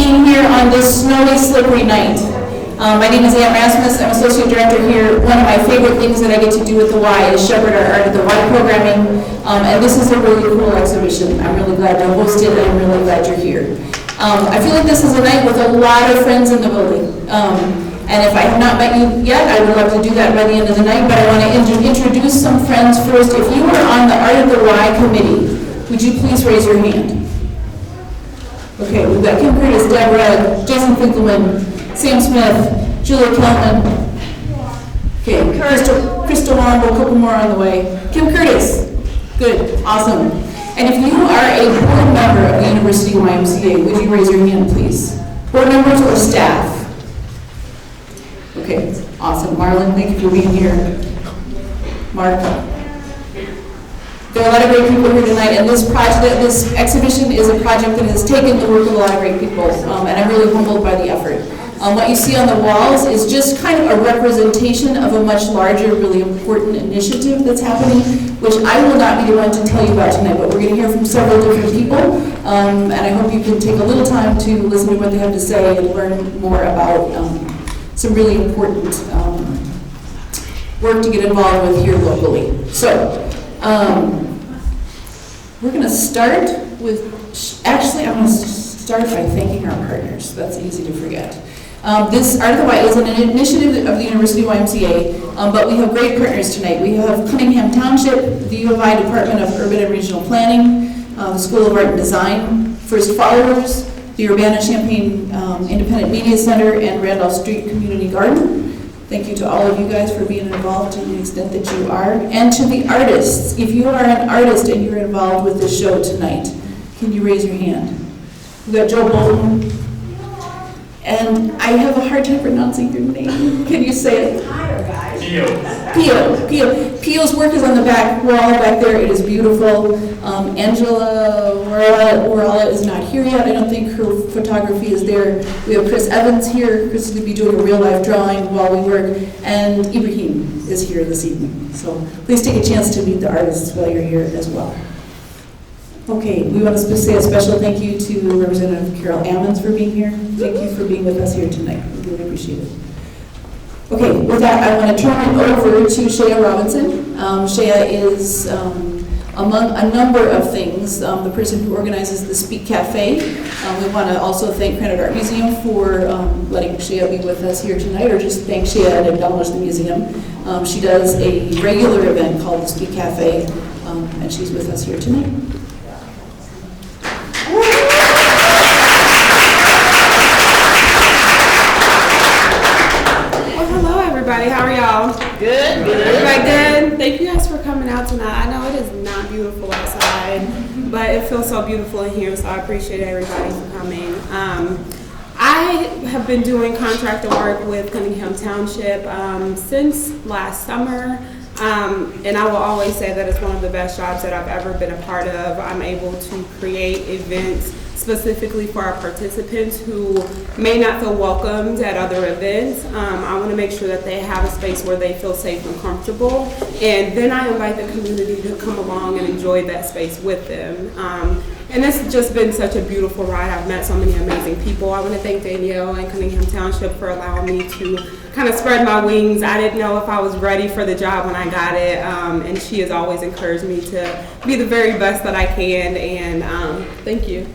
being here on this snowy, slippery night. My name is Ann Rasmus. I'm Associate Director here. One of my favorite things that I get to do with the Y is shepherd our Art at the Y programming. And this is a really cool exhibition. I'm really glad to host it, and I'm really glad you're here. I feel like this is a night with a lot of friends in the building. And if I have not met you yet, I would love to do that by the end of the night, but I want to introduce some friends first. If you are on the Art at the Y committee, would you please raise your hand? Okay, we've got Kim Curtis, Deborah, Jason Finkelman, Sam Smith, Julia Kelman. Okay, Crystal Womble, a couple more on the way. Kim Curtis, good, awesome. And if you are a board member of the University YMCA, would you raise your hand, please? Board members or staff? Okay, awesome. Marlon, thank you for being here. Mark. There are a lot of great people here tonight, and this exhibition is a project that has taken the work of a lot of great people, and I'm really humbled by the effort. What you see on the walls is just kind of a representation of a much larger, really important initiative that's happening, which I will not be the one to tell you about tonight, but we're going to hear from several different people, and I hope you can take a little time to listen to what they have to say and learn more about some really important work to get involved with here locally. So, we're going to start with, actually I'm going to start by thanking our partners. That's easy to forget. This Art of the Y is an initiative of the University YMCA, but we have great partners tonight. We have Cunningham Township, the U of I Department of Urban and Regional Planning, the School of Art and Design, First Followers, the Urbana-Champaign Independent Media Center, and Randolph Street Community Garden. Thank you to all of you guys for being involved to the extent that you are. And to the artists, if you are an artist and you're involved with the show tonight, can you raise your hand? We've got Joe Bolton. And I have a hard time pronouncing your name. Can you say it? Pio. Pio's work is on the back wall back there. It is beautiful. Angela Waarala is not here yet. I don't think her photography is there. We have Chris Evans here. Chris is going to be doing a real life drawing while we work. And Ibrahim is here this evening. So please take a chance to meet the artists while you're here as well. Okay, we want to say a special thank you to Representative Carol Ammons for being here. Thank you for being with us here tonight. We really appreciate it. Okay, with that, I want to turn it over to Shea Robinson. Shea is, among a number of things, the person who organizes the Speak Cafe. We want to also thank Granite Art Museum for letting Shea be with us here tonight, or just thank Shea and acknowledge the museum. She does a regular event called the Speak Cafe, and she's with us here tonight. How are y'all? Good. Everybody good? Thank you guys for coming out tonight. I know it is not beautiful outside, but it feels so beautiful in here, so I appreciate everybody for coming. I have been doing contractor work with Cunningham Township since last summer, and I will always say that it's one of the best jobs that I've ever been a part of. I'm able to create events specifically for our participants who may not feel welcomed at other events. I want to make sure that they have a space where they feel safe and comfortable, and then I invite the community to come along and enjoy that space with them. And it's just been such a beautiful ride. I've met so many amazing people. I want to thank Danielle and Cunningham Township for allowing me to kind of spread my wings. I didn't know if I was ready for the job when I got it, and she has always encouraged me to be the very best that I can, and thank you.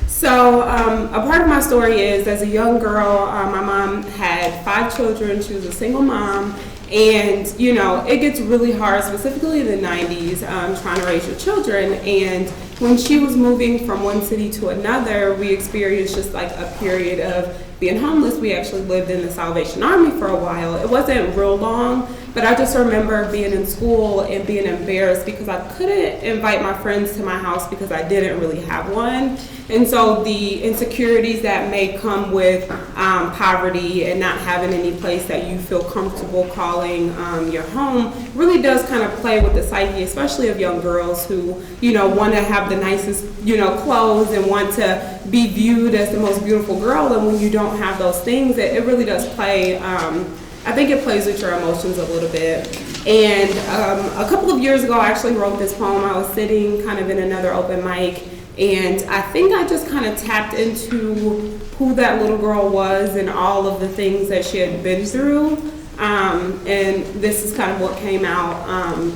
So a part of my story is, as a young girl, my mom had 5 children. She was a single mom, and you know, it gets really hard, specifically in the 90s, trying to raise your children. And when she was moving from one city to another, we experienced just like a period of being homeless. We actually lived in the Salvation Army for a while. It wasn't real long, but I just remember being in school and being embarrassed because I couldn't invite my friends to my house because I didn't really have one. And so the insecurities that may come with poverty and not having any place that you feel comfortable calling your home really does kind of play with the psyche, especially of young girls who, you know, want to have the nicest, you know, clothes and want to be viewed as the most beautiful girl. And when you don't have those things, it really does play, I think it plays with your emotions a little bit. And a couple of years ago, I actually wrote this poem. I was sitting kind of in another open mic, and I think I just kind of tapped into who that little girl was and all of the things that she had been through. And this is kind of what came out.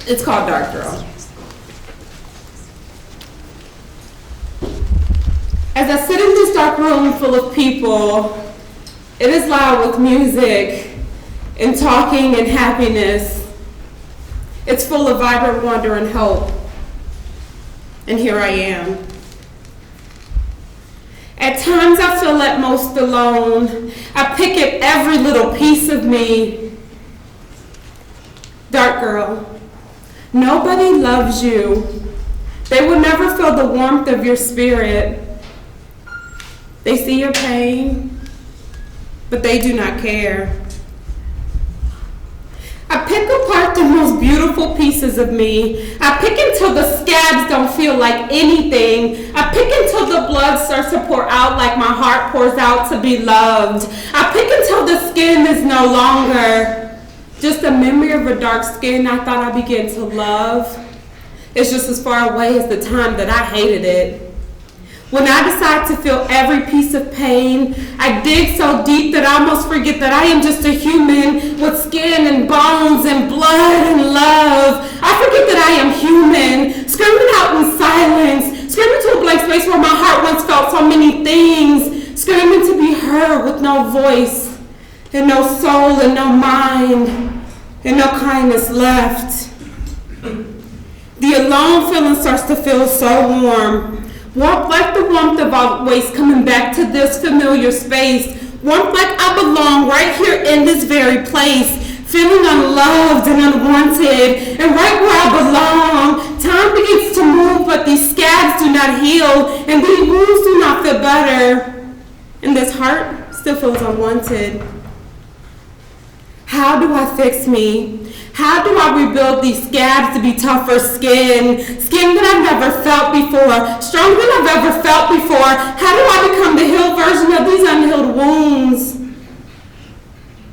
It's called Dark Girl. As I sit in this dark room full of people, it is loud with music and talking and happiness. It's full of vibrant wonder and hope. And here I am. At times I feel at most alone. I pick at every little piece of me. Dark girl, nobody loves you. They will never feel the warmth of your spirit. They see your pain, but they do not care. I pick apart the most beautiful pieces of me. I pick until the scabs don't feel like anything. I pick until the blood starts to pour out like my heart pours out to be loved. I pick until the skin is no longer just a memory of a dark skin I thought I began to love. It's just as far away as the time that I hated it. When I decide to feel every piece of pain, I dig so deep that I almost forget that I am just a human with skin and bones and blood and love. I forget that I am human, screaming out in silence, screaming to a blank space where my heart once felt so many things, screaming to be heard with no voice and no soul and no mind and no kindness left. The alone feeling starts to feel so warm. Warmth like the warmth of always coming back to this familiar space. Warmth like I belong right here in this very place. Feeling unloved and unwanted. And right where I belong. Time begins to move, but these scabs do not heal. And these wounds do not feel better. And this heart still feels unwanted. How do I fix me? How do I rebuild these scabs to be tougher skin? Skin that I've never felt before, stronger than I've ever felt before. How do I become the healed version of these unhealed wounds?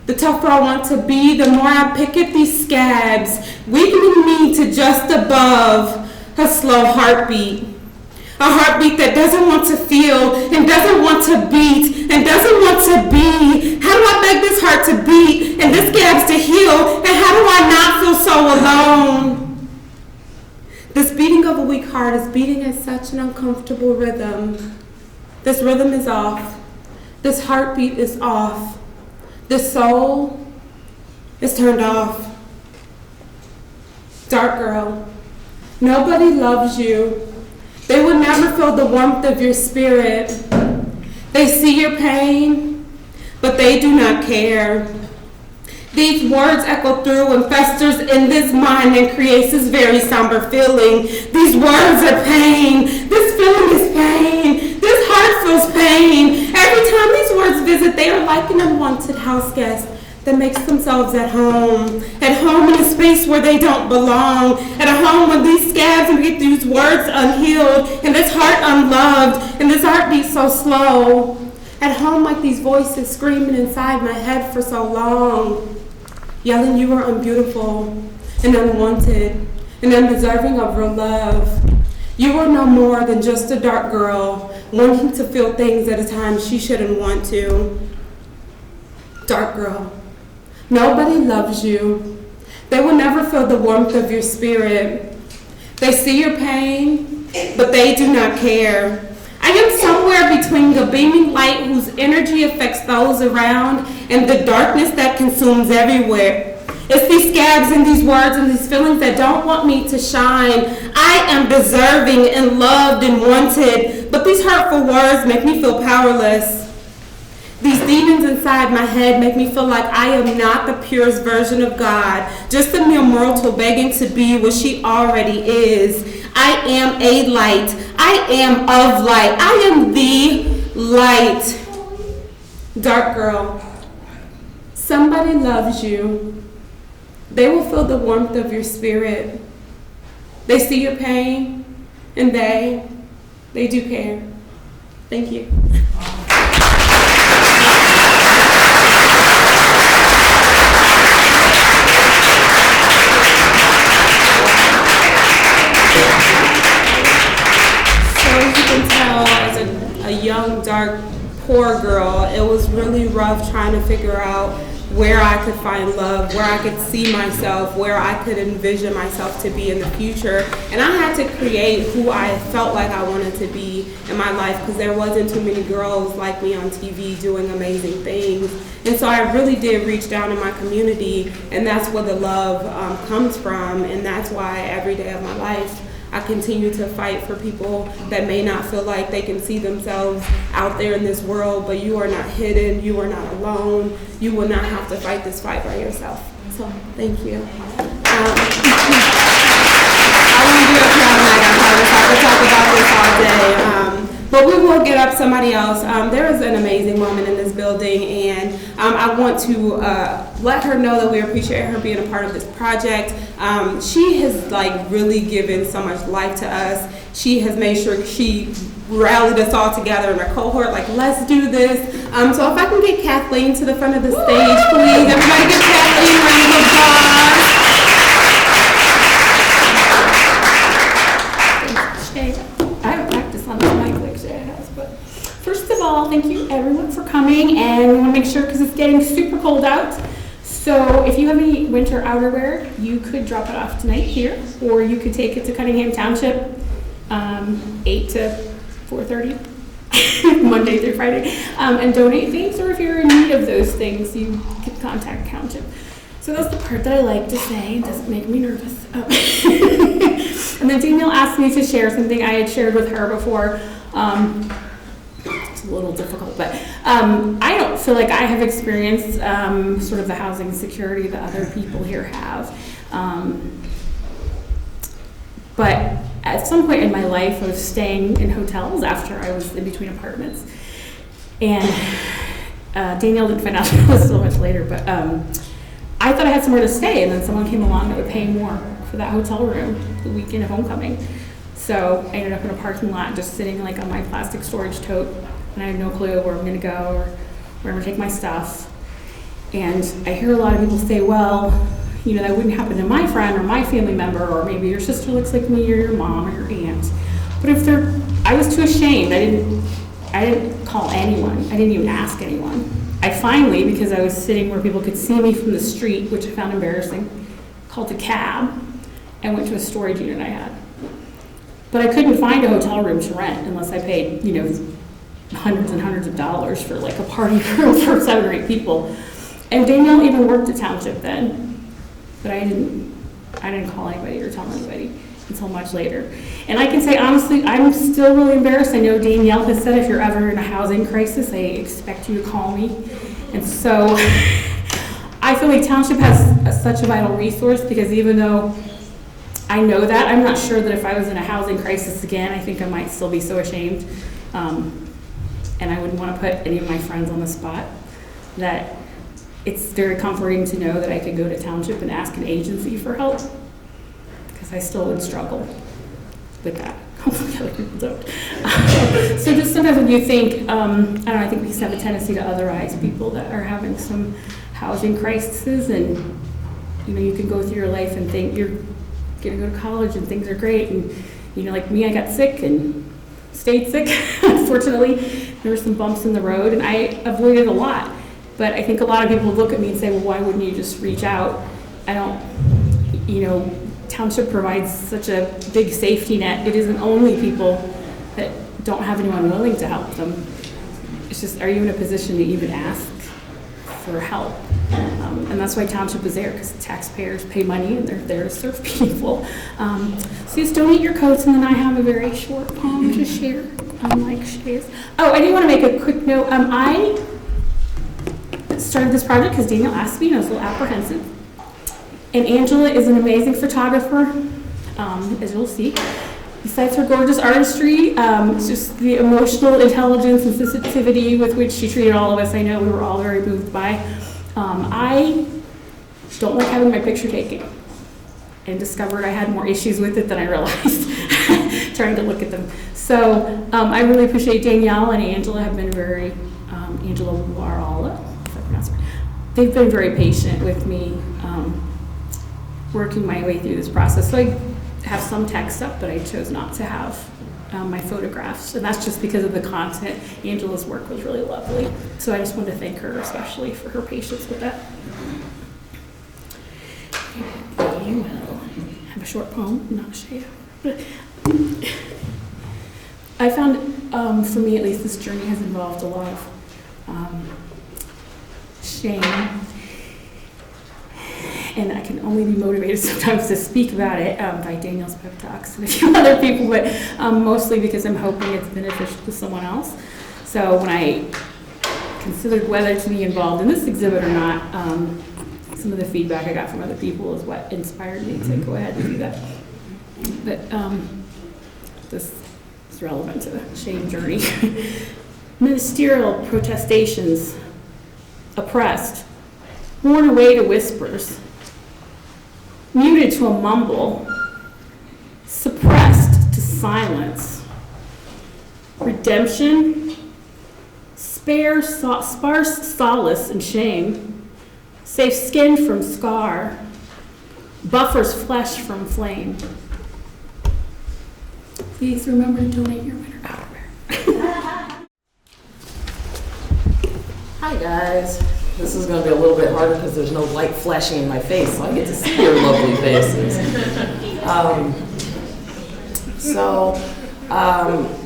The tougher I want to be, the more I pick at these scabs, weakening me to just above a slow heartbeat. A heartbeat that doesn't want to feel and doesn't want to beat and doesn't want to be. How do I beg this heart to beat and this scabs to heal? And how do I not feel so alone? This beating of a weak heart is beating at such an uncomfortable rhythm. This rhythm is off. This heartbeat is off. This soul is turned off. Dark girl, nobody loves you. They will never feel the warmth of your spirit. They see your pain, but they do not care. These words echo through and festers in this mind and creates this very somber feeling. These words are pain. This feeling is pain. This heart feels pain. Every time these words visit, they are like an unwanted house guest that makes themselves at home in a space where they don't belong, at a home when these scabs and get these words unhealed, and this heart unloved, and this heartbeat so slow, at home like these voices screaming inside my head for so long, yelling you are unbeautiful and unwanted and undeserving of real love. You are no more than just a dark girl wanting to feel things at a time she shouldn't want to. Dark girl, nobody loves you. They will never feel the warmth of your spirit. They see your pain, but they do not care. I am somewhere between the beaming light whose energy affects those around and the darkness that consumes everywhere. It's these scabs and these words and these feelings that don't want me to shine. I am deserving and loved and wanted, but these hurtful words make me feel powerless. These demons inside my head make me feel like I am not the purest version of God, just a mere mortal begging to be what she already is. I am a light. I am of light. I am the light. Dark girl, somebody loves you. They will feel the warmth of your spirit. They see your pain, and they do care. Thank you. Young, dark poor girl, it was really rough trying to figure out where I could find love, where I could see myself, where I could envision myself to be in the future. And I had to create who I felt like I wanted to be in my life, because there wasn't too many girls like me on TV doing amazing things. And so I really did reach down in my community, and that's where the love comes from. And that's why every day of my life I continue to fight for people that may not feel like they can see themselves out there in this world, but you are not hidden, you are not alone, you will not have to fight this fight by yourself. So, thank you. I won't be up here all night, I promise. I could talk about this all day. But we will get up somebody else. There is an amazing woman in this building, and I want to let her know that we appreciate her being a part of this project. She has really given so much life to us. She has made sure she rallied us all together in a cohort, let's do this. So if I can get Kathleen to the front of the stage, please. Everybody give Kathleen a round of applause. I haven't practiced on this mic like Shay has, but first of all, thank you everyone for coming, and we want to make sure, because it's getting super cold out, so if you have any winter outerwear, you could drop it off tonight here, or you could take it to Cunningham Township, 8 to 4:30, Monday through Friday, and donate things, or if you're in need of those things, you can contact Township. So that's the part that I like to say. It doesn't make me nervous. And then Danielle asked me to share something I had shared with her before. It's a little difficult, but I don't feel like I have experienced sort of the housing security that other people here have. But at some point in my life, I was staying in hotels after I was in between apartments. And Danielle didn't find out this so much later, but I thought I had somewhere to stay, and then someone came along that would pay more for that hotel room the weekend of homecoming. So I ended up in a parking lot just sitting on my plastic storage tote, and I had no clue where I'm gonna go or where I'm gonna take my stuff. And I hear a lot of people say, well, that wouldn't happen to my friend or my family member, or maybe your sister looks like me, or your mom, or your aunt. But I was too ashamed. I didn't call anyone. I didn't even ask anyone. I finally, because I was sitting where people could see me from the street, which I found embarrassing, called a cab and went to a storage unit I had. But I couldn't find a hotel room to rent unless I paid, hundreds and hundreds of dollars for a party room for 7 or 8 people. And Danielle even worked at Township then, but I didn't call anybody or tell anybody until much later. And I can say honestly, I'm still really embarrassed. I know Danielle has said if you're ever in a housing crisis, I expect you to call me. And so I feel like Township has such a vital resource, because even though I know that, I'm not sure that if I was in a housing crisis again, I think I might still be so ashamed. And I wouldn't want to put any of my friends on the spot. That it's very comforting to know that I could go to Township and ask an agency for help, because I still would struggle with that. Hopefully other people don't. So just sometimes when you think, I think we just have a tendency to otherize people that are having some housing crises, and you can go through your life and think you're gonna go to college and things are great, and like me, I got sick and stayed sick. Unfortunately, there were some bumps in the road, and I avoided a lot. But I think a lot of people look at me and say, well, why wouldn't you just reach out? I don't, Township provides such a big safety net. It isn't only people that don't have anyone willing to help them. It's just, are you in a position to even ask for help? And that's why Township is there, because taxpayers pay money and they're there to serve people. So just donate your coats, and then I have a very short poem to share, unlike Shay's. Oh, I do want to make a quick note. I started this project because Danielle asked me, and I was a little apprehensive. And Angela is an amazing photographer, as you'll see. Besides her gorgeous artistry, it's just the emotional intelligence and sensitivity with which she treated all of us. I know we were all very moved by. I don't like having my picture taken, and discovered I had more issues with it than I realized trying to look at them. So I really appreciate Danielle and Angela have been very, Angela Waarala, if I pronounce it right. They've been very patient with me working my way through this process. So I have some text up, but I chose not to have my photographs, and that's just because of the content. Angela's work was really lovely, so I just want to thank her especially for her patience with that. I will have a short poem, not share. I found, for me at least, this journey has involved a lot of shame, and I can only be motivated sometimes to speak about it by Daniel's pep talks and a few other people, but mostly because I'm hoping it's beneficial to someone else. So when I considered whether to be involved in this exhibit or not, some of the feedback I got from other people is what inspired me to go ahead and do that. But this is relevant to the shame journey. Ministerial protestations, oppressed, worn away to whispers, muted to a mumble, suppressed to silence. Redemption, sparse solace and shame, safe skin from scar, buffers flesh from flame. Please remember to donate your winter outerwear. Hi guys. This is going to be a little bit harder because there's no light flashing in my face, so I get to see your lovely faces.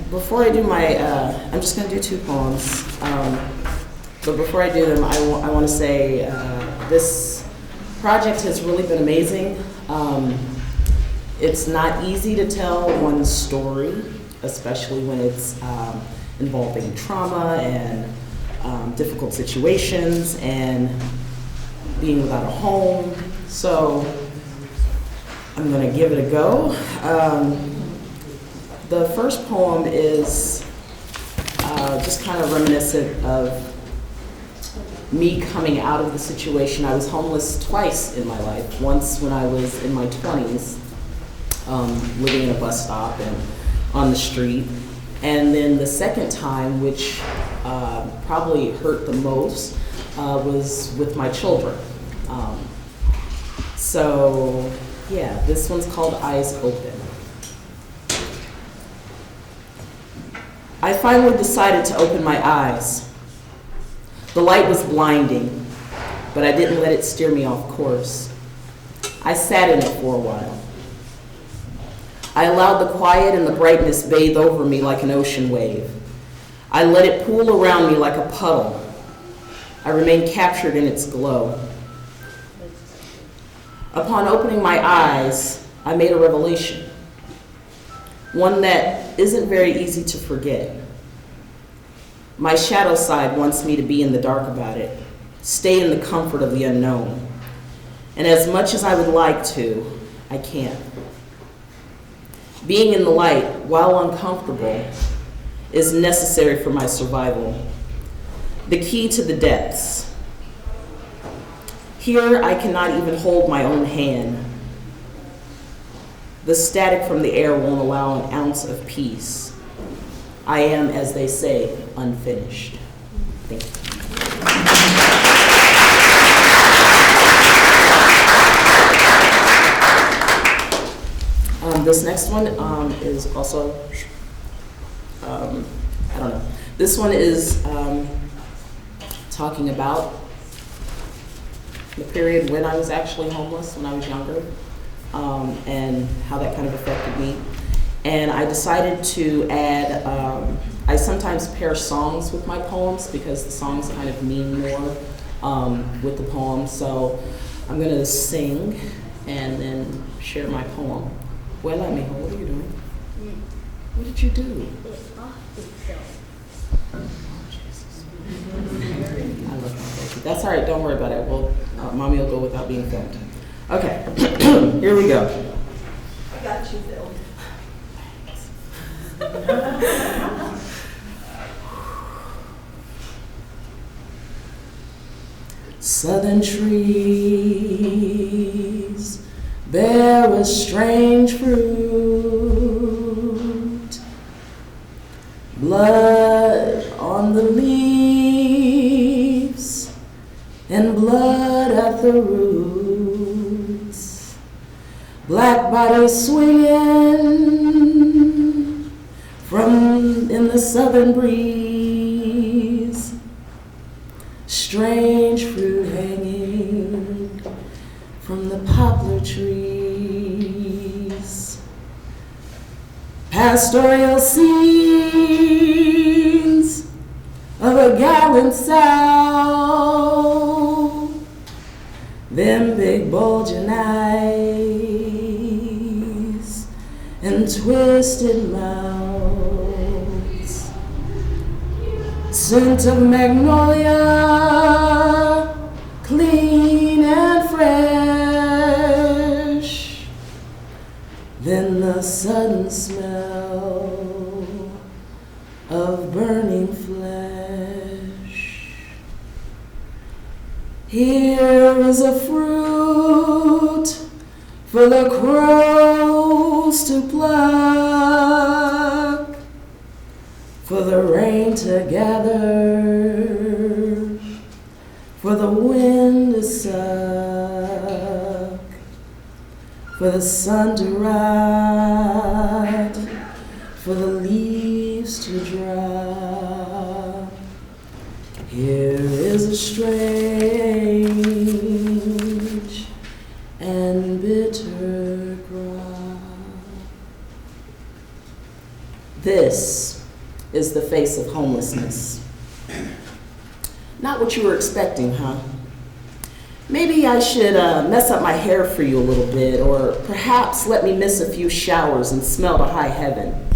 Before I do my, I'm just going to do 2 poems. But before I do them, I want to say this project has really been amazing. It's not easy to tell one story, especially when it's involving trauma and difficult situations and being without a home. So I'm going to give it a go. The first poem is just kind of reminiscent of me coming out of the situation. I was homeless twice in my life. Once when I was in my 20s, living in a bus stop and on the street. And then the second time, which probably hurt the most, was with my children. So yeah, this one's called Eyes Open. I finally decided to open my eyes. The light was blinding, but I didn't let it steer me off course. I sat in it for a while. I allowed the quiet and the brightness bathe over me like an ocean wave. I let it pool around me like a puddle. I remained captured in its glow. Upon opening my eyes, I made a revelation, one that isn't very easy to forget. My shadow side wants me to be in the dark about it, stay in the comfort of the unknown. And as much as I would like to, I can't. Being in the light, while uncomfortable, is necessary for my survival. The key to the depths. Here, I cannot even hold my own hand. The static from the air won't allow an ounce of peace. I am, as they say, unfinished. Thank you. This next one is also, I don't know. This one is talking about the period when I was actually homeless, when I was younger, and how that kind of affected me. And I decided to add, I sometimes pair songs with my poems because the songs kind of mean more with the poem. So I'm going to sing and then share my poem. Well, mijo, what are you doing? What did you do? Oh, Jesus. I love my baby. That's all right, don't worry about it. Well, mommy will go without being filmed. Okay, here we go. I got you, Phil. Southern trees bear a strange fruit, blood on the leaves and blood at the roots, black bodies swinging from in the southern breeze, strange fruit hanging from the poplar trees, pastoral scenes of a gallant sow, them big bulging eyes and twisted mouths, scent of magnolia, clean and fresh, then the sudden smell of burning flesh. Here is a fruit for the crows to pluck, for the rain to gather, for the wind to suck, for the sun to ride, for the leaves to drop. Here is a strange and bitter crop. This is the face of homelessness. Not what you were expecting, huh? Maybe I should mess up my hair for you a little bit, or perhaps let me miss a few showers and smell to high heaven,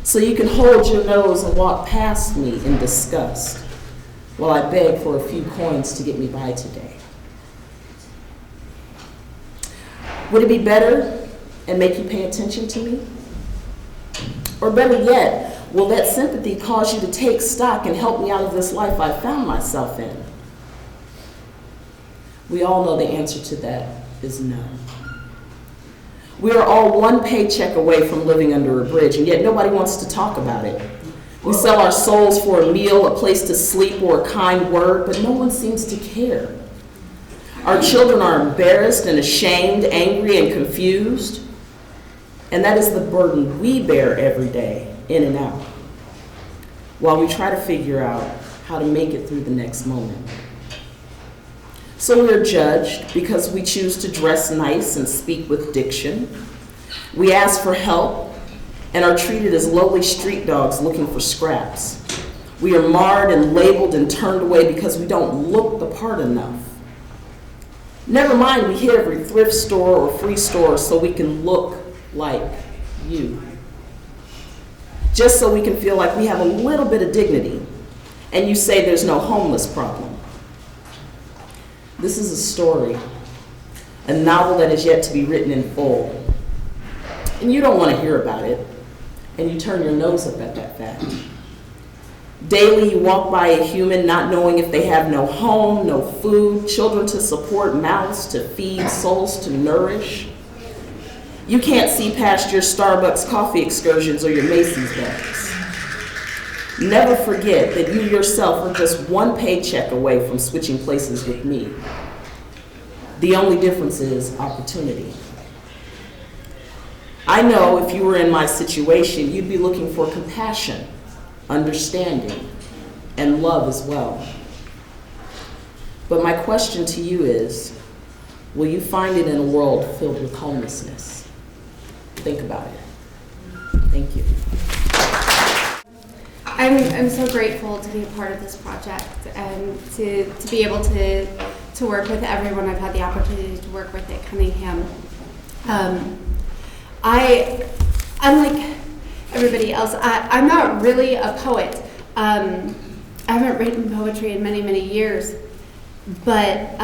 so you can hold your nose and walk past me in disgust while I beg for a few coins to get me by today. Would it be better and make you pay attention to me? Or better yet, will that sympathy cause you to take stock and help me out of this life I found myself in? We all know the answer to that is no. We are all one paycheck away from living under a bridge, and yet nobody wants to talk about it. We sell our souls for a meal, a place to sleep, or a kind word, but no one seems to care. Our children are embarrassed and ashamed, angry and confused, and that is the burden we bear every day, in and out, while we try to figure out how to make it through the next moment. So we're judged because we choose to dress nice and speak with diction. We ask for help and are treated as lowly street dogs looking for scraps. We are marred and labeled and turned away because we don't look the part enough. Never mind, we hit every thrift store or free store so we can look like you. Just so we can feel like we have a little bit of dignity. And you say there's no homeless problem. This is a story, a novel that is yet to be written in full. And you don't want to hear about it, and you turn your nose up at that fact. Daily you walk by a human not knowing if they have no home, no food, children to support, mouths to feed, souls to nourish. You can't see past your Starbucks coffee excursions or your Macy's bags. Never forget that you yourself are just one paycheck away from switching places with me. The only difference is opportunity. I know if you were in my situation, you'd be looking for compassion, understanding, and love as well. But my question to you is, will you find it in a world filled with homelessness? Think about it. Thank you. I'm so grateful to be a part of this project and to be able to work with everyone I've had the opportunity to work with at Cunningham. Unlike everybody else, I'm not really a poet. I haven't written poetry in many, many years, but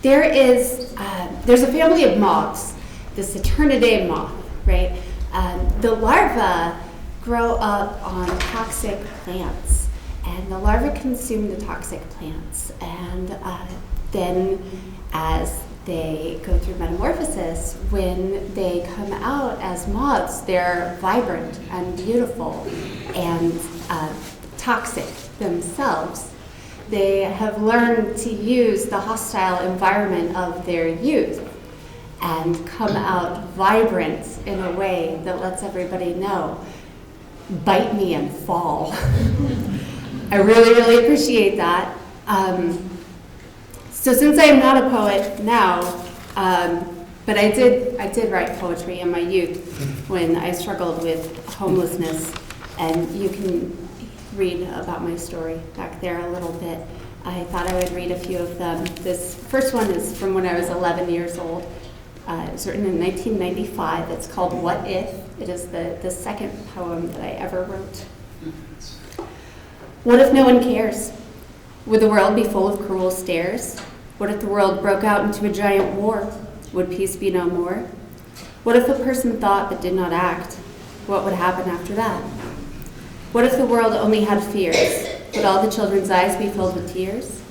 there's a family of moths, the Saturniidae moth, right? The larvae grow up on toxic plants, and the larvae consume the toxic plants, and then as they go through metamorphosis, when they come out as moths, they're vibrant and beautiful and toxic themselves. They have learned to use the hostile environment of their youth and come out vibrant in a way that lets everybody know bite me and fall. I really, really appreciate that. So since I am not a poet now, but I did write poetry in my youth when I struggled with homelessness, and you can read about my story back there a little bit. I thought I would read a few of them. This first one is from when I was 11 years old. It was written in 1995. It's called What If? It is the second poem that I ever wrote. What if no one cares? Would the world be full of cruel stares? What if the world broke out into a giant war? Would peace be no more? What if a person thought but did not act? What would happen after that? What if the world only had fears? Would all the children's eyes be filled with tears?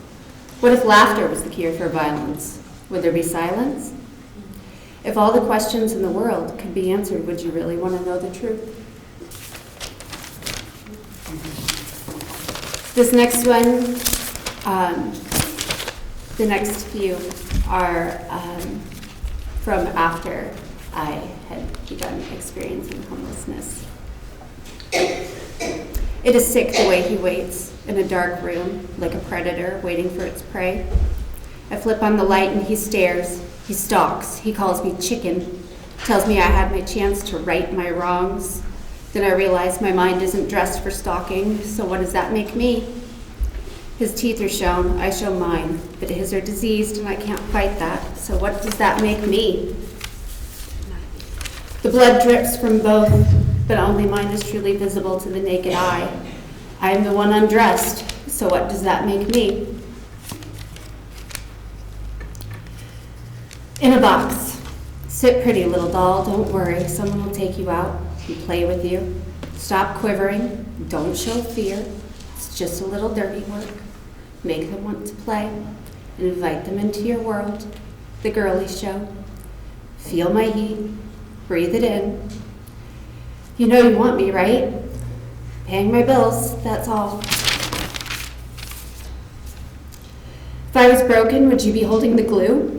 What if laughter was the cure for violence? Would there be silence? If all the questions in the world could be answered, would you really want to know the truth? This next one, the next few are from after I had begun experiencing homelessness. It is sick the way he waits in a dark room, like a predator waiting for its prey. I flip on the light and he stares, he stalks, he calls me chicken, tells me I had my chance to right my wrongs. Then I realize my mind isn't dressed for stalking, so what does that make me? His teeth are shown, I show mine, but his are diseased and I can't fight that, so what does that make me? The blood drips from both, but only mine is truly visible to the naked eye. I am the one undressed, so what does that make me? In a box. Sit, pretty little doll, don't worry, someone will take you out and play with you. Stop quivering, don't show fear, it's just a little dirty work. Make them want to play and invite them into your world, the girly show. Feel my heat, breathe it in. You know you want me, right? Paying my bills, that's all. If I was broken, would you be holding the glue?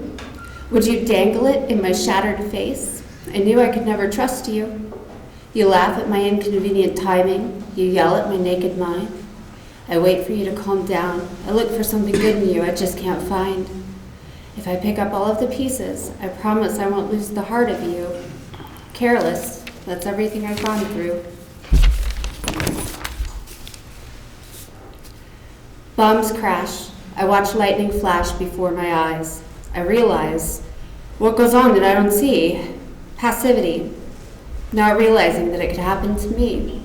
Would you dangle it in my shattered face? I knew I could never trust you. You laugh at my inconvenient timing. You yell at my naked mind. I wait for you to calm down. I look for something good in you I just can't find. If I pick up all of the pieces, I promise I won't lose the heart of you. Careless, that's everything I've gone through. Bombs crash. I watch lightning flash before my eyes. I realize what goes on that I don't see. Passivity. Not realizing that it could happen to me.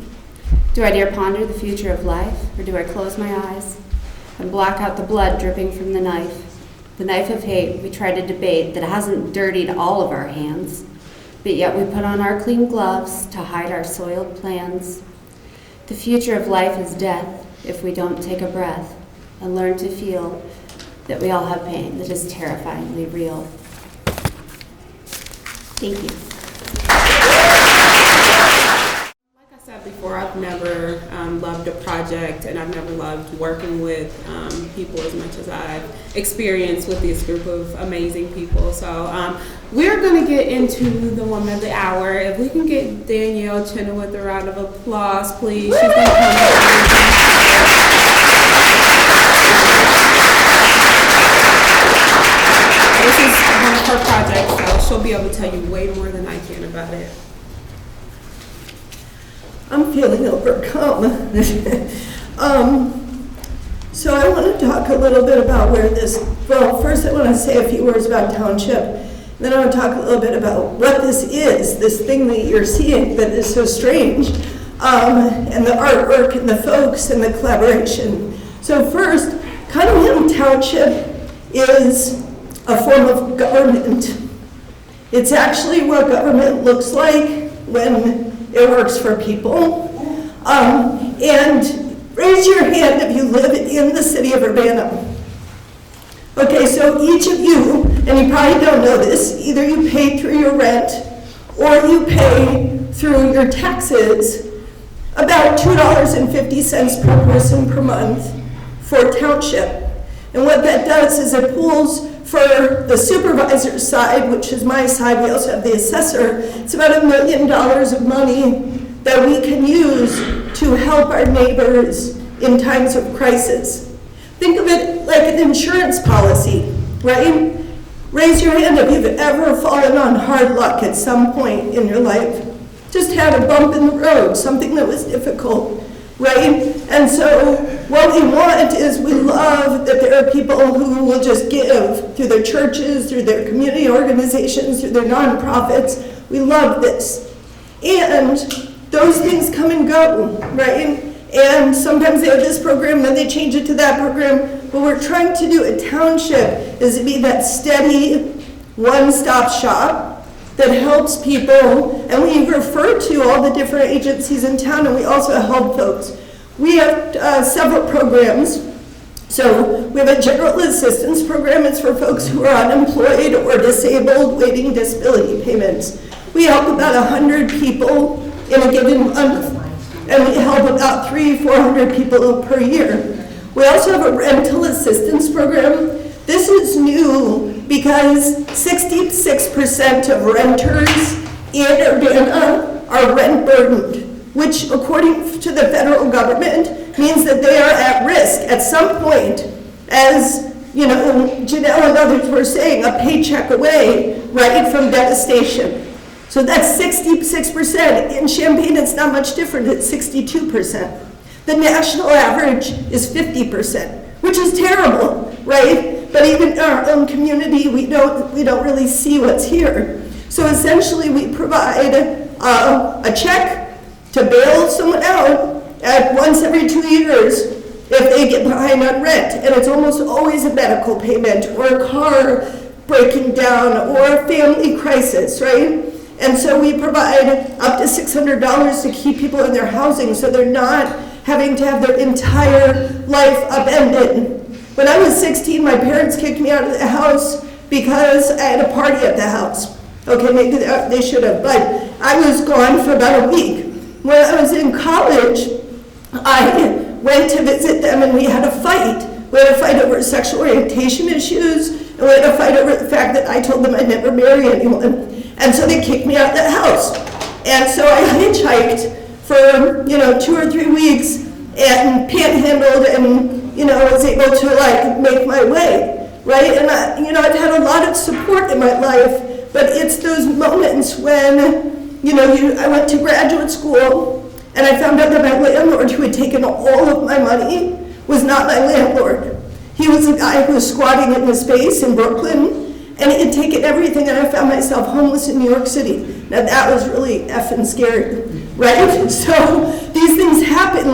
Do I dare ponder the future of life, or do I close my eyes and block out the blood dripping from the knife? The knife of hate we try to debate that hasn't dirtied all of our hands, but yet we put on our clean gloves to hide our soiled plans. The future of life is death if we don't take a breath and learn to feel that we all have pain that is terrifyingly real. Thank you. Like I said before, I've never loved a project, and I've never loved working with people as much as I've experienced with this group of amazing people. So we're going to get into the woman of the hour. If we can get Danielle Chenoweth a round of applause, please. She's going to come This is one of her projects, so she'll be able to tell you way more than I can about it. I'm feeling overcome. So I want to talk a little bit about well, first I want to say a few words about Township. Then I want to talk a little bit about what this is, this thing that you're seeing that is so strange, and the artwork and the folks and the collaboration. So first, Cunningham Township is a form of government. It's actually what government looks like when it works for people. And raise your hand if you live in the city of Urbana. Okay, so each of you, and you probably don't know this, either you pay through your rent or you pay through your taxes about $2.50 per person per month for Township. And what that does is it pools for the supervisor's side, which is my side. We also have the assessor. It's about $1 million of money that we can use to help our neighbors in times of crisis. Think of it like an insurance policy, right? Raise your hand if you've ever fallen on hard luck at some point in your life. Just had a bump in the road, something that was difficult, right? And so what we want is, we love that there are people who will just give through their churches, through their community organizations, through their nonprofits. We love this. And those things come and go, right? And sometimes they have this program, then they change it to that program. What we're trying to do at Township is to be that steady one-stop shop that helps people, and we refer to all the different agencies in town, and we also help folks. We have several programs. So we have a general assistance program. It's for folks who are unemployed or disabled waiting disability payments. We help about 100 people in a given month, and we help about 300-400 people per year. We also have a rental assistance program. This is new because 66% of renters in Urbana are rent burdened, which according to the federal government means that they are at risk at some point, as you know, Janelle and others were saying, a paycheck away, right, from devastation. So that's 66%. In Champaign, it's not much different, it's 62%. The national average is 50%, which is terrible, right? But even in our own community, we don't really see what's here. So essentially, we provide a check to bail someone out at once every 2 years if they get behind on rent. And it's almost always a medical payment or a car breaking down or a family crisis, right? And so we provide up to $600 to keep people in their housing so they're not having to have their entire life upended. When I was 16, my parents kicked me out of the house because I had a party at the house. Okay, maybe they should have, but I was gone for about a week. When I was in college, I went to visit them and we had a fight. We had a fight over sexual orientation issues, and we had a fight over the fact that I told them I'd never marry anyone. And so they kicked me out of the house. And so I hitchhiked for, 2 or 3 weeks and panhandled and, was able to like make my way, right? And I've had a lot of support in my life, but it's those moments when, I went to graduate school and I found out that my landlord, who had taken all of my money, was not my landlord. He was a guy who was squatting in the space in Brooklyn, and he had taken everything, and I found myself homeless in New York City. Now that was really effing scary, right? So these things happen,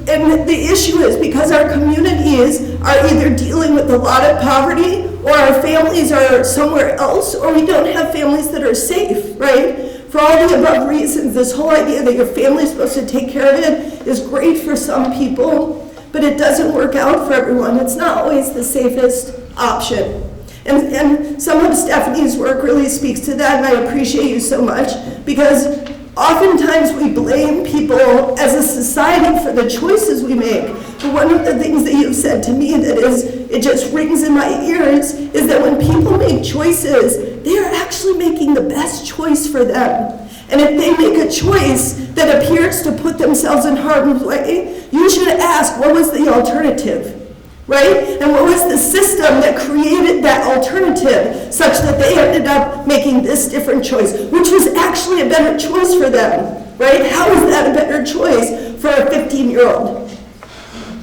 and the issue is because our communities are either dealing with a lot of poverty, or our families are somewhere else, or we don't have families that are safe, right? For all the above reasons, this whole idea that your family is supposed to take care of it is great for some people, but it doesn't work out for everyone. It's not always the safest option. And some of Stephanie's work really speaks to that, and I appreciate you so much, because oftentimes we blame people as a society for the choices we make. But one of the things that you've said to me it just rings in my ears, is that when people make choices, they are actually making the best choice for them. And if they make a choice that appears to put themselves in harm's way, you should ask, what was the alternative? Right? And what was the system that created that alternative such that they ended up making this different choice, which was actually a better choice for them, right? How is that a better choice for a 15-year-old,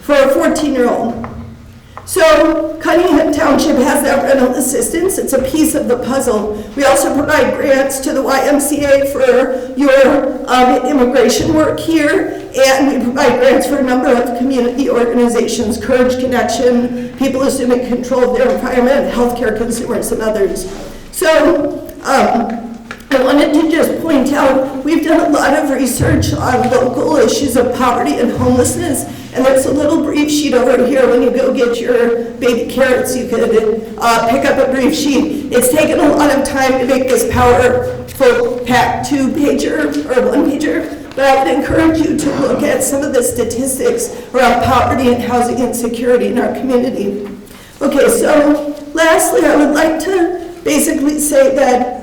for a 14-year-old? So Cunningham Township has that rental assistance. It's a piece of the puzzle. We also provide grants to the YMCA for your immigration work here, and we provide grants for a number of community organizations, Courage Connection, People Assuming Control of Their Environment, Healthcare Consumers, and others. So I wanted to just point out, we've done a lot of research on local issues of poverty and homelessness, and there's a little brief sheet over here. When you go get your baby carrots, you could pick up a brief sheet. It's taken a lot of time to make this powerful pack 2-pager or 1-pager, but I would encourage you to look at some of the statistics around poverty and housing insecurity in our community. Okay, so lastly, I would like to basically say that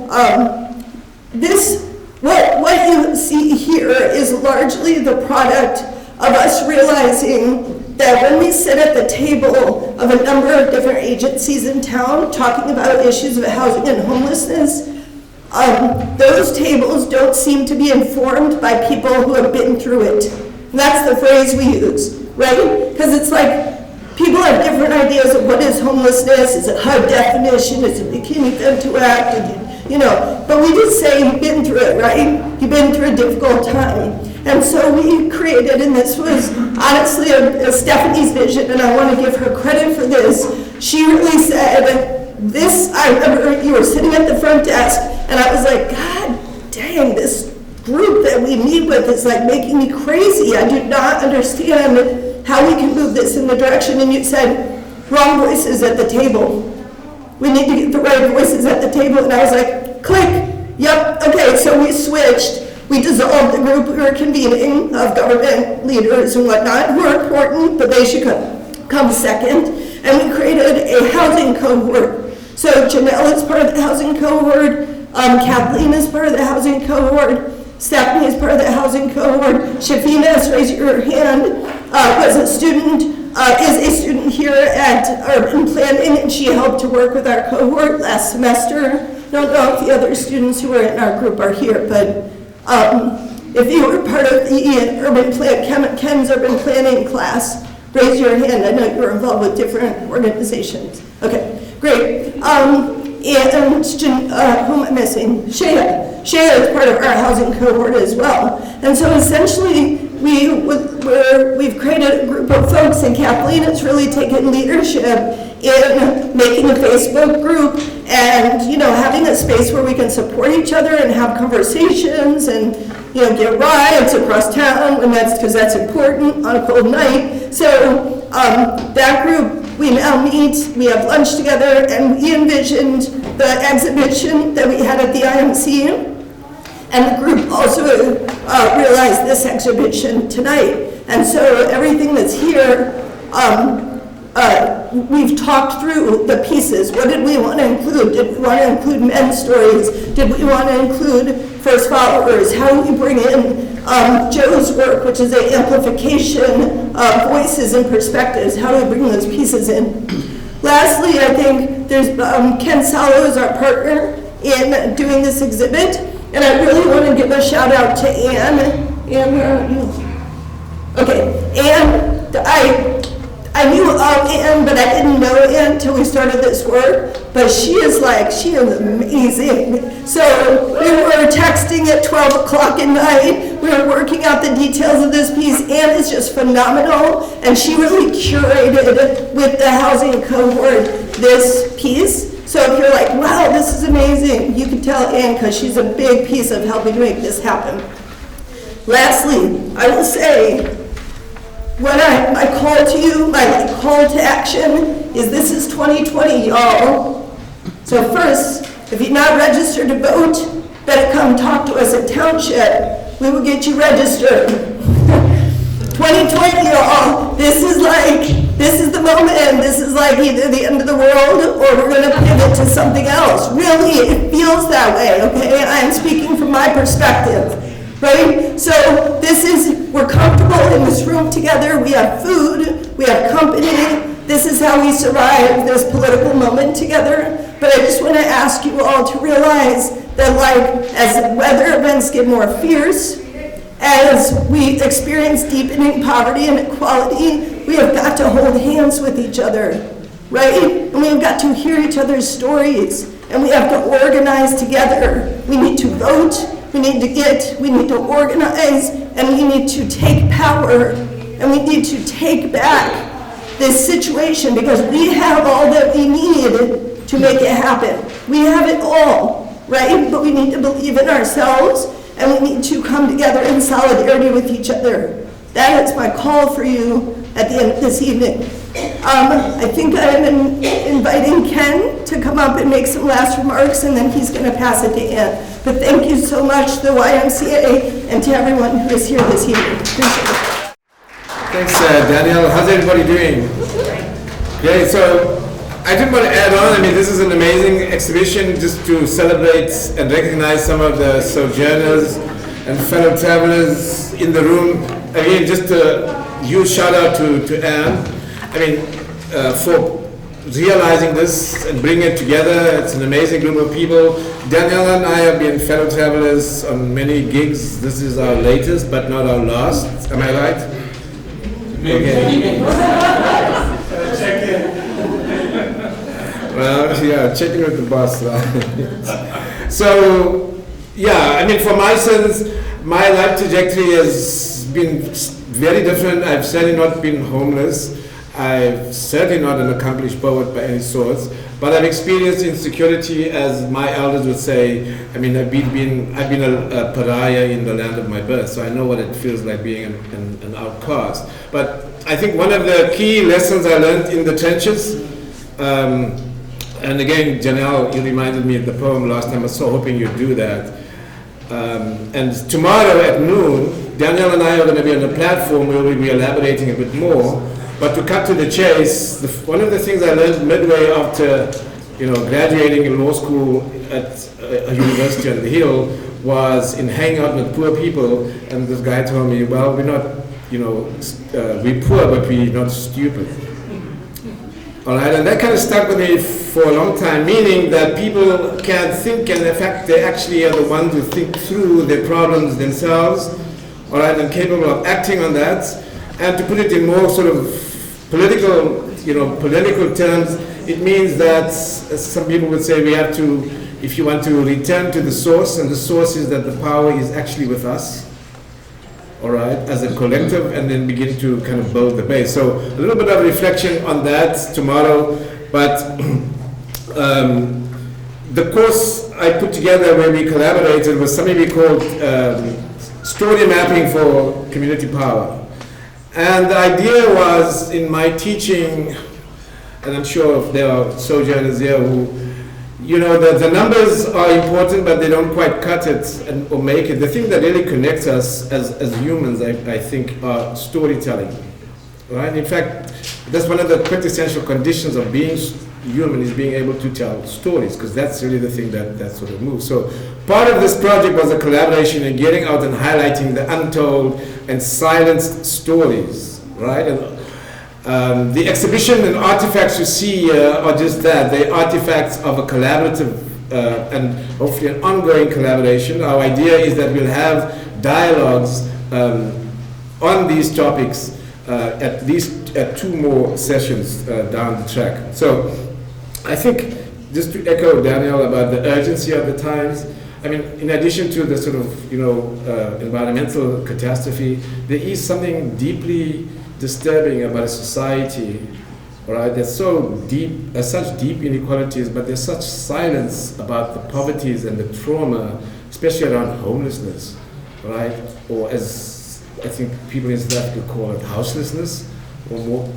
what what you see here is largely the product of us realizing that when we sit at the table of a number of different agencies in town talking about issues of housing and homelessness, those tables don't seem to be informed by people who have been through it. And that's the phrase we use, right? Because it's like people have different ideas of what is homelessness. Is it high definition? Is it bikini vento act? You know, but we just say you've been through it, right? You've been through a difficult time. And so we created, and this was honestly a Stephanie's vision, and I want to give her credit for this. She really said, this, I remember you were sitting at the front desk, and I was like, God dang, this group that we meet with is like making me crazy. I do not understand how we can move this in the direction. And you said, wrong voices at the table. We need to get the right voices at the table. And I was like, click, yep, okay, so we switched. We dissolved the group we were convening of government leaders and whatnot, who are important, but they should come second. And we created a housing cohort. So Janelle is part of the housing cohort, Kathleen is part of the housing cohort, Stephanie is part of the housing cohort, Shafina, raise your hand, was a student, is a student here at Urban Planning, and she helped to work with our cohort last semester. Don't know if the other students who are in our group are here, but if you were part of the Ken's Urban Planning class, raise your hand. I know you were involved with different organizations. Okay, great. And who am I missing? Shaya. Shaya is part of our housing cohort as well. And so essentially, we've created a group of folks, and Kathleen has really taken leadership in making a Facebook group and, you know, having a space where we can support each other and have conversations and, you know, get rides across town when because that's important on a cold night. So that group, we now meet, we have lunch together, and we envisioned the exhibition that we had at the IMC. And the group also realized this exhibition tonight. And so everything that's here, we've talked through the pieces. What did we want to include? Did we want to include men's stories? Did we want to include first followers? How do we bring in Joe's work, which is an amplification of voices and perspectives? How do we bring those pieces in? Lastly, I think there's Ken Salo is our partner in doing this exhibit. And I really want to give a shout out to Anne. Anne, where are you? Okay, Anne, I knew of Anne, but I didn't know Anne until we started this work. But she is amazing. So we were texting at 12 o'clock at night. We were working out the details of this piece. Anne is just phenomenal. And she really curated with the housing cohort this piece. So if you're like, wow, this is amazing, you can tell Anne because she's a big piece of helping make this happen. Lastly, I will say, when my call to you, my call to action is this is 2020, y'all. So first, if you're not registered to vote, better come talk to us at Township. We will get you registered. 2020, y'all, this is the moment, and this is like either the end of the world or we're going to pivot to something else. Really, it feels that way, okay? I'm speaking from my perspective, right? So we're comfortable in this room together. We have food, we have company. This is how we survive this political moment together. But I just want to ask you all to realize that as weather events get more fierce, as we experience deepening poverty and inequality, we have got to hold hands with each other, right? And we've got to hear each other's stories, and we have to organize together. We need to vote, we need to organize, and we need to take power, and we need to take back this situation because we have all that we need to make it happen. We have it all, right? But we need to believe in ourselves, and we need to come together in solidarity with each other. That is my call for you at the end of this evening. I think I'm inviting Ken to come up and make some last remarks, and then he's going to pass it to Ann. But thank you so much to the YMCA and to everyone who is here this evening. Appreciate it. Thanks, Danielle. How's everybody doing? Great. So I just want to add on, this is an amazing exhibition just to celebrate and recognize some of the sojourners and fellow travelers in the room. Again, just a huge shout out to Anne. I mean, for realizing this and bringing it together. It's an amazing group of people. Danielle and I have been fellow travelers on many gigs. This is our latest, but not our last. Am I right? Okay. Check in. Well, yeah, checking with the boss. So, yeah, I mean, for my sins, my life trajectory has been very different. I've certainly not been homeless. I'm certainly not an accomplished poet by any sorts, but I've experienced insecurity, as my elders would say. I mean, I've been a pariah in the land of my birth, so I know what it feels like being an outcast. But I think one of the key lessons I learned in the trenches, and again, Janelle, you reminded me of the poem last time. I was so hoping you'd do that. And tomorrow at noon, Danielle and I are going to be on a platform where we'll be elaborating a bit more. But to cut to the chase, one of the things I learned midway after, graduating in law school at a university on the Hill was in hanging out with poor people. And this guy told me, well, we're not, we're poor, but we're not stupid. All right, and that kind of stuck with me for a long time, meaning that people can't think, and in fact, they actually are the ones who think through their problems themselves, all right, and capable of acting on that. And to put it in more sort of political terms, it means that, as some people would say, we have to, if you want to return to the source, and the source is that the power is actually with us, all right, as a collective, and then begin to kind of build the base. So a little bit of reflection on that tomorrow, but the course I put together where we collaborated was something we called story mapping for community power. And the idea was, in my teaching, and I'm sure there are sojourners here who, the numbers are important, but they don't quite cut it or make it. The thing that really connects us as humans, I think, are storytelling, right? In fact, that's one of the quintessential conditions of being human, is being able to tell stories, because that's really the thing that sort of moves. So part of this project was a collaboration in getting out and highlighting the untold and silenced stories, right? And the exhibition and artifacts you see here are just that. They're artifacts of a collaborative and hopefully an ongoing collaboration. Our idea is that we'll have dialogues on these topics at least at 2 more sessions down the track. So I think, just to echo Danielle about the urgency of the times, I mean, in addition to the sort of, environmental catastrophe, there is something deeply disturbing about a society, all right, there's so deep, such deep inequalities, but there's such silence about the poverties and the trauma, especially around homelessness, right? Or as I think people in South Africa call it, houselessness, or more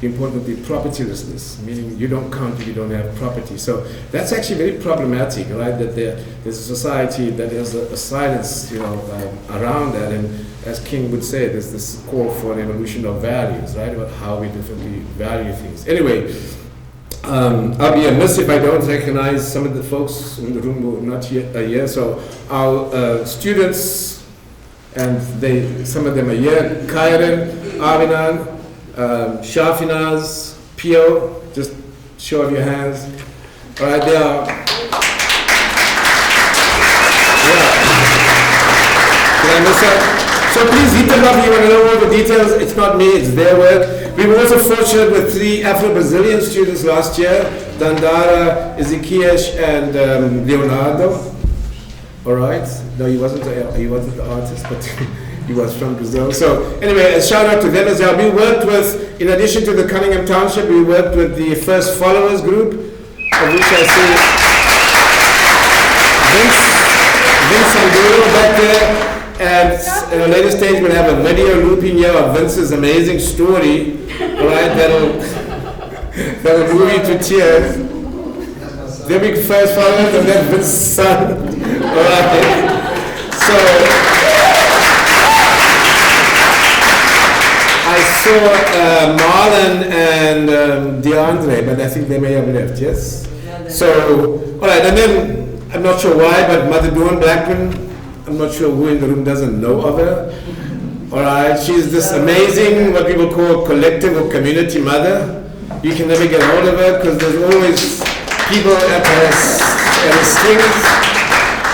importantly, propertylessness, meaning you don't count if you don't have property. So that's actually very problematic, right? That there's a society that has a silence, around that. And as King would say, there's this call for an evolution of values, right? About how we differently value things. Anyway, I'll be amiss if I don't recognize some of the folks in the room who are not here. So our students, and some of them are here, Kairen, Avinan, Shafinaz, Pio, just show of your hands. All right, they are. Yeah. Did I miss that? So please hit them up if you want to know all the details. It's not me, it's their work. We were also fortunate with 3 Afro-Brazilian students last year, Dandara, Ezequias, and Leonardo. All right. No, he wasn't the artist, but he was from Brazil. So anyway, a shout out to them as well. We worked with, in addition to the Cunningham Township, we worked with the First Followers group, of which I see Vince Sanduro back there. And at a later stage, we'll have a video looping here of Vince's amazing story. All right, that'll move you to tears. Then we First Followers, and then Vince's son. All right. So I saw Marlon and DeAndre, but I think they may have left, yes? So, all right, and then, I'm not sure why, but Mother Dawn Blackman, I'm not sure who in the room doesn't know of her. All right, she's this amazing, what people call collective or community mother. You can never get hold of her because there's always people at her strings.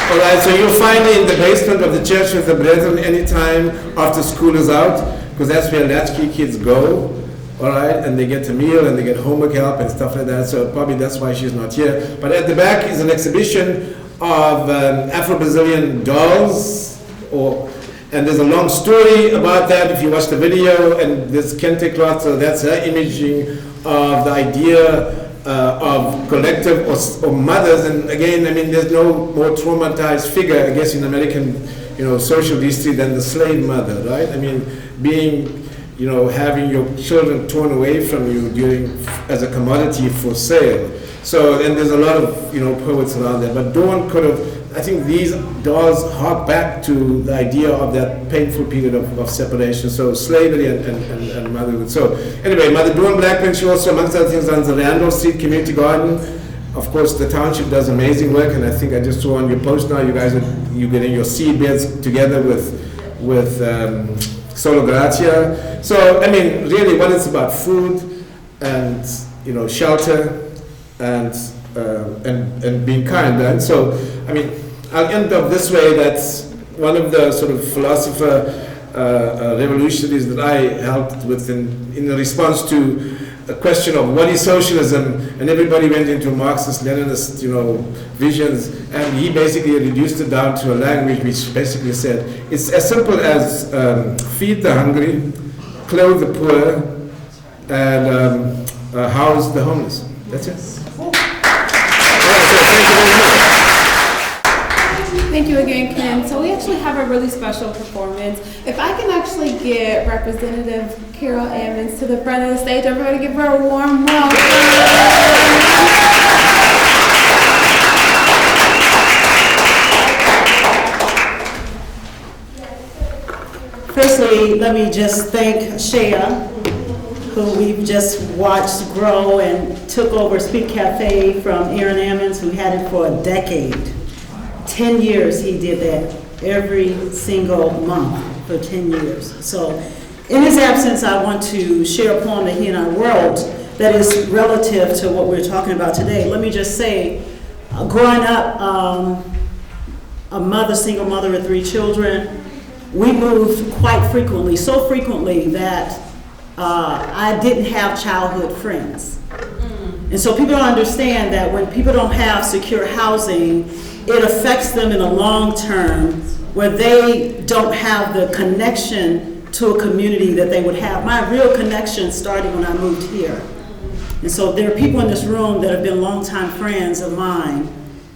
All right, so you'll find her in the basement of the church with the brethren anytime after school is out, because that's where latchkey kids go. All right, and they get a meal and they get homework help and stuff like that. So probably that's why she's not here. But at the back is an exhibition of Afro-Brazilian dolls, and there's a long story about that if you watch the video, and there's Kente cloth, so that's her imaging of the idea of collective or mothers. And again, I mean, there's no more traumatized figure, I guess, in American, social history than the slave mother, right? I mean, being, having your children torn away from you as a commodity for sale. So, and there's a lot of, poets around there. But Dawn could have, I think these dolls hark back to the idea of that painful period of separation. So slavery and motherhood. So anyway, Mother Dawn Blackman, she also, amongst other things, runs the Randolph Street Community Garden. Of course, the township does amazing work, and I think I just saw on your post now, you're getting your seed beds together with Solo Gratia. So, I mean, really what it's about, food and, shelter and being kind. And so, I mean, I'll end up this way. That's one of the sort of philosopher revolutionaries that I helped with in response to a question of what is socialism, and everybody went into Marxist, Leninist, visions, and he basically reduced it down to a language which basically said, it's as simple as feed the hungry, clothe the poor, and house the homeless. That's it. Thank you again, Ken. So we actually have a really special performance. If I can actually get Representative Carol Ammons to the front of the stage, everybody give her a warm welcome. Firstly, let me just thank Shea, who we've just watched grow and took over Speak Cafe from Aaron Ammons, who had it for a decade. 10 years he did that every single month for 10 years. So in his absence, I want to share a poem that he and I wrote that is relative to what we're talking about today. Let me just say, growing up, a single mother with 3 children, we moved quite frequently, so frequently that I didn't have childhood friends. And so people don't understand that when people don't have secure housing, it affects them in the long term where they don't have the connection to a community that they would have. My real connection started when I moved here. And so there are people in this room that have been longtime friends of mine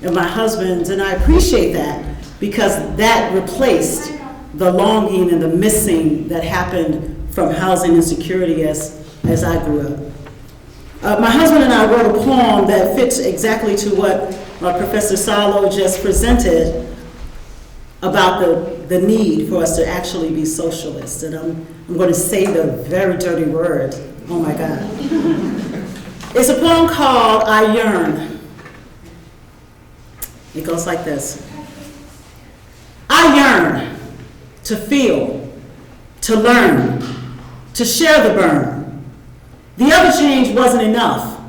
and my husband's, and I appreciate that because that replaced the longing and the missing that happened from housing insecurity as I grew up. My husband and I wrote a poem that fits exactly to what Professor Salo just presented about the need for us to actually be socialists. And I'm going to say the very dirty word. Oh my God. It's a poem called I Yearn. It goes like this. I yearn to feel, to learn, to share the burn. The other change wasn't enough.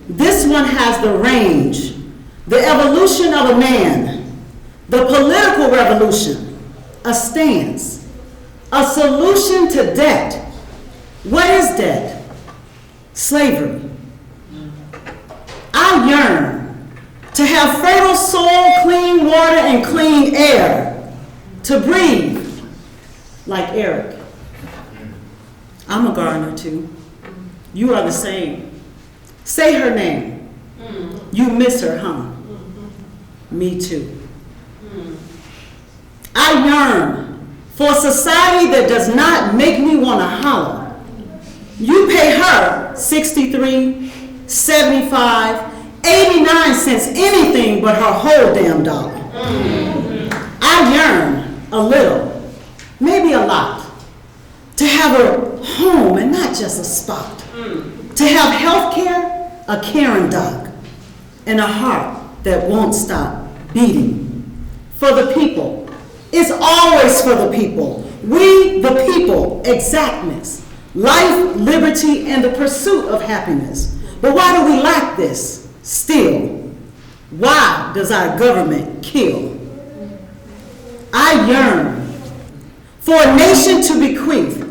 This one has the range, the evolution of a man, the political revolution, a stance, a solution to debt. What is debt? Slavery. I yearn to have fertile soil, clean water, and clean air, to breathe like Eric. I'm a gardener too. You are the same. Say her name. You miss her, huh? Me too. I yearn for a society that does not make me want to holler. You pay her 63, 75, 89 cents, anything but her whole damn dollar. I yearn a little, maybe a lot, to have a home and not just a spot. To have health care, a caring doc, and a heart that won't stop beating. For the people, It's always for the people. We, the people, exactness, life, liberty, and the pursuit of happiness. But why do we lack this still? Why does our government kill? I yearn for a nation to bequeath,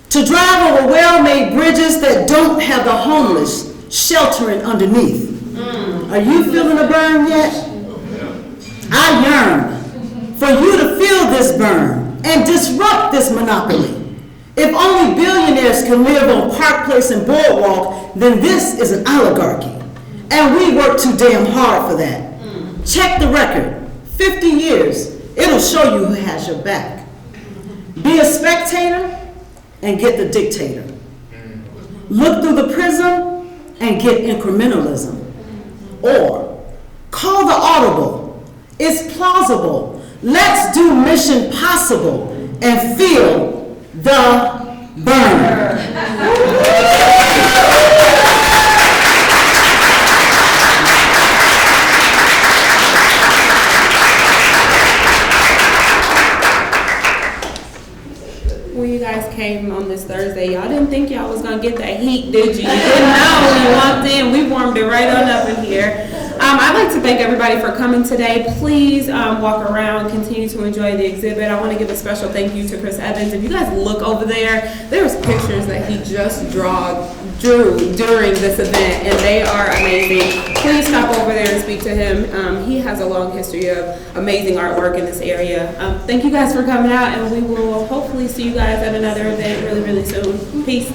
to drive over well-made bridges that don't have the homeless sheltering underneath. Are you feeling the burn yet? I yearn for you to feel this burn and disrupt this monopoly. If only billionaires can live on Park Place and Boardwalk, then this is an oligarchy. And we work too damn hard for that. Check the record. 50 years. It'll show you who has your back. Be a spectator and get the dictator. Look through the prism and get incrementalism. Or call the audible. It's plausible. Let's do mission possible and feel the burn. When you guys came on this Thursday, y'all didn't think y'all was gonna get that heat, did you? You didn't know when you walked in. We warmed it right on up in here. I'd like to thank everybody for coming today. Please walk around, continue to enjoy the exhibit. I want to give a special thank you to Chris Evans. If you guys look over there's pictures that he just drew during this event, and they are amazing. Please stop over there and speak to him. He has a long history of amazing artwork in this area. Thank you guys for coming out, and we will hopefully see you guys at another event really, really soon. Peace.